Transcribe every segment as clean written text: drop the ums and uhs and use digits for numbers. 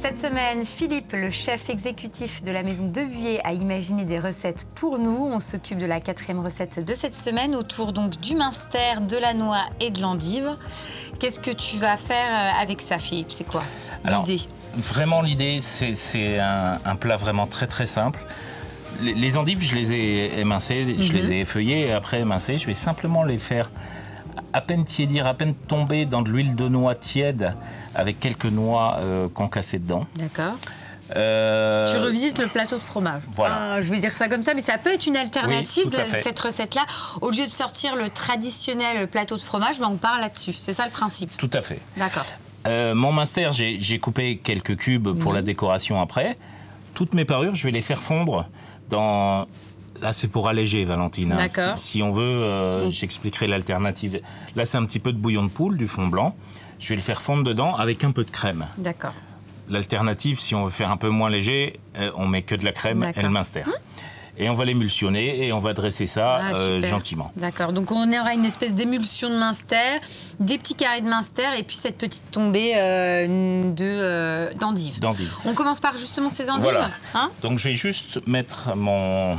Cette semaine, Philippe, le chef exécutif de la maison de Buyer, a imaginé des recettes pour nous. On s'occupe de la 4e recette de cette semaine, autour donc du minster, de la noix et de l'endive. Qu'est-ce que tu vas faire avec ça, Philippe? C'est quoi l'idée? Vraiment, l'idée, c'est un plat vraiment très simple. Les endives, je les ai émincées, je les ai effeuillées et après émincées. Je vais simplement les faire à peine tiédir, à peine tomber dans de l'huile de noix tiède avec quelques noix concassées dedans. D'accord. Tu revisites le plateau de fromage. Voilà. Je vais dire ça comme ça, mais ça peut être une alternative de cette recette-là. Au lieu de sortir le traditionnel plateau de fromage, on part là-dessus. C'est ça le principe. Tout à fait. D'accord. Mon minster, j'ai coupé quelques cubes pour la décoration après. Toutes mes parures, je vais les faire fondre dans... Là, c'est pour alléger, Valentine. D'accord. Si on veut, j'expliquerai l'alternative. Là, c'est un petit peu de bouillon de poule, du fond blanc. Je vais le faire fondre dedans avec un peu de crème. D'accord. L'alternative, si on veut faire un peu moins léger, on met que de la crème et le minster. Et on va l'émulsionner et on va dresser ça gentiment. D'accord. Donc on aura une espèce d'émulsion de minster, des petits carrés de minster et puis cette petite tombée d'endives. On commence par justement ces endives. Voilà. Donc je vais juste mettre mon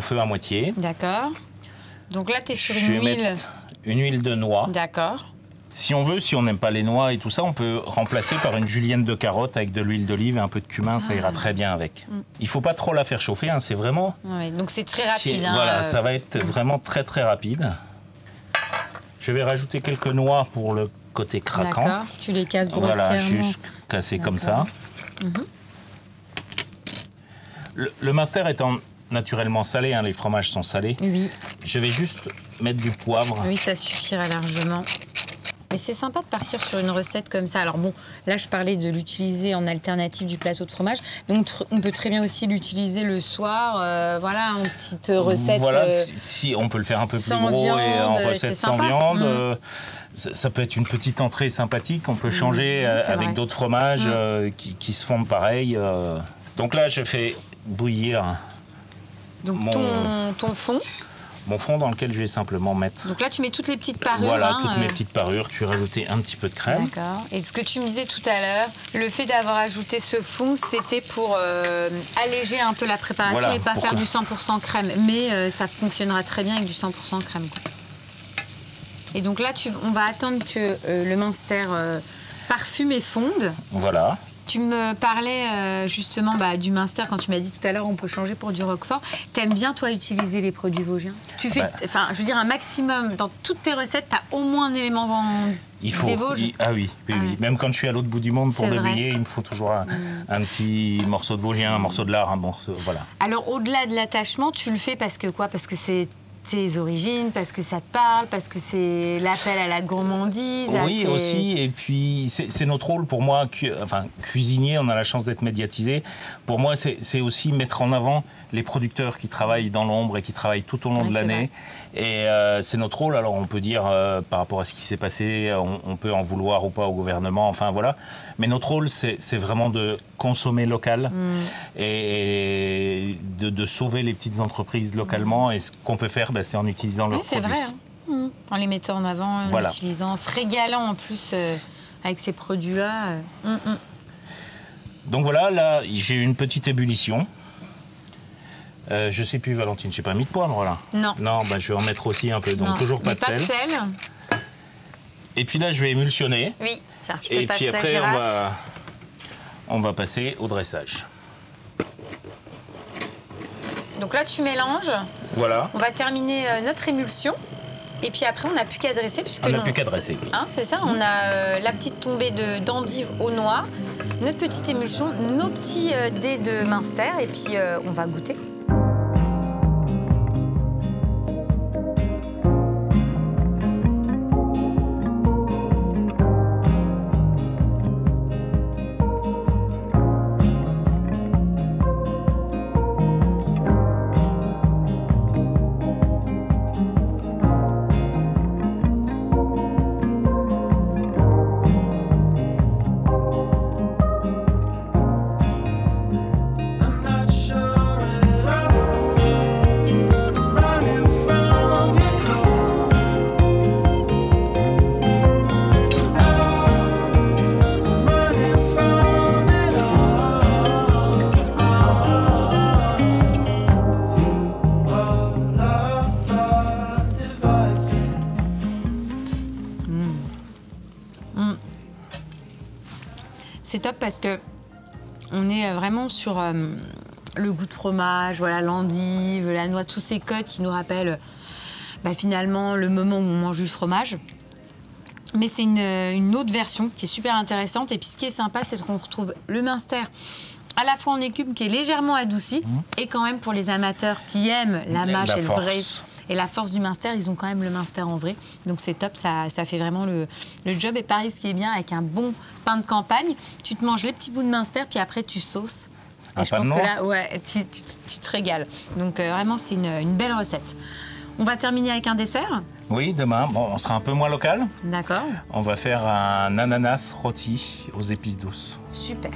feu à moitié. D'accord. Donc là, tu es sur une huile de noix. D'accord. Si on veut, si on n'aime pas les noix et tout ça, on peut remplacer par une julienne de carotte avec de l'huile d'olive et un peu de cumin, ça ira très bien avec. Il ne faut pas trop la faire chauffer, c'est vraiment... Ouais, donc c'est très rapide. Voilà, ça va être vraiment très rapide. Je vais rajouter quelques noix pour le côté craquant. D'accord, tu les casses grossièrement. Voilà, juste casser comme ça. Le minster étant naturellement salé, les fromages sont salés. Oui. Je vais juste mettre du poivre. Oui, ça suffira largement. Mais c'est sympa de partir sur une recette comme ça. Alors bon, là, je parlais de l'utiliser en alternative du plateau de fromage. Donc, on peut très bien aussi l'utiliser le soir. Voilà, en petite recette. Voilà, si on peut le faire un peu plus gros viande, et en recette sans viande. Ça peut être une petite entrée sympathique. On peut changer avec d'autres fromages qui se fondent pareil. Donc là, je fais bouillir donc ton fond. Mon fond dans lequel je vais simplement mettre... Donc là, tu mets toutes les petites parures. Voilà, toutes mes petites parures. Tu vas rajouter un petit peu de crème. D'accord. Et ce que tu me disais tout à l'heure, le fait d'avoir ajouté ce fond, c'était pour alléger un peu la préparation et pas faire du 100% crème. Mais ça fonctionnera très bien avec du 100% crème. Et donc là, on va attendre que le minster parfume et fonde. Voilà. Tu me parlais justement du minster quand tu m'as dit tout à l'heure on peut changer pour du roquefort. T'aimes bien toi utiliser les produits vosgiens? Tu fais, je veux dire un maximum dans toutes tes recettes, t'as au moins un élément des Vosges. Oui. Même quand je suis à l'autre bout du monde pour débrouiller, il me faut toujours un petit morceau de vosgien, un morceau de lard, un morceau, voilà. Alors au-delà de l'attachement, tu le fais parce que quoi? Parce que c'est tes origines, parce que ça te parle, parce que c'est l'appel à la gourmandise. Oui, aussi. Et puis, c'est notre rôle pour moi, cuisinier, on a la chance d'être médiatisé. Pour moi, c'est aussi mettre en avant les producteurs qui travaillent dans l'ombre et qui travaillent tout au long de l'année. Et c'est notre rôle. Alors, on peut dire, par rapport à ce qui s'est passé, on peut en vouloir ou pas au gouvernement, enfin voilà. Mais notre rôle, c'est vraiment de consommer local et de sauver les petites entreprises localement. Et ce qu'on peut faire, c'est en utilisant leurs produits. C'est vrai, en les mettant en avant, en utilisant, en se régalant en plus avec ces produits-là. Donc voilà, là, j'ai une petite ébullition. Je sais plus, Valentine, j'ai pas mis de poivre là. Non. Non, je vais en mettre aussi un peu. Donc toujours pas de sel. Et puis là, je vais émulsionner. Oui, ça. Et puis après, on va passer au dressage. Donc là, tu mélanges. Voilà. On va terminer notre émulsion. Et puis après, on n'a plus qu'à dresser. On n'a plus qu'à dresser. C'est ça. On a la petite tombée d'endive aux noix, notre petite émulsion, nos petits dés de minster. Et puis, on va goûter. C'est top parce que on est vraiment sur le goût de fromage, voilà, l'endive, la noix, tous ces codes qui nous rappellent finalement le moment où on mange du fromage. Mais c'est une autre version qui est super intéressante. Et puis ce qui est sympa, c'est qu'on retrouve le Münster à la fois en écume qui est légèrement adouci et quand même pour les amateurs qui aiment la mâche et le vrai. Et la force du Münster, ils ont quand même le Münster en vrai. Donc c'est top, ça fait vraiment le job. Et pareil, ce qui est bien avec un bon pain de campagne, tu te manges les petits bouts de Münster, puis après tu sauces. Et je pense que là, ouais, tu te régales. Donc vraiment, c'est une belle recette. On va terminer avec un dessert. Oui, demain, bon, on sera un peu moins local. D'accord. On va faire un ananas rôti aux épices douces. Super.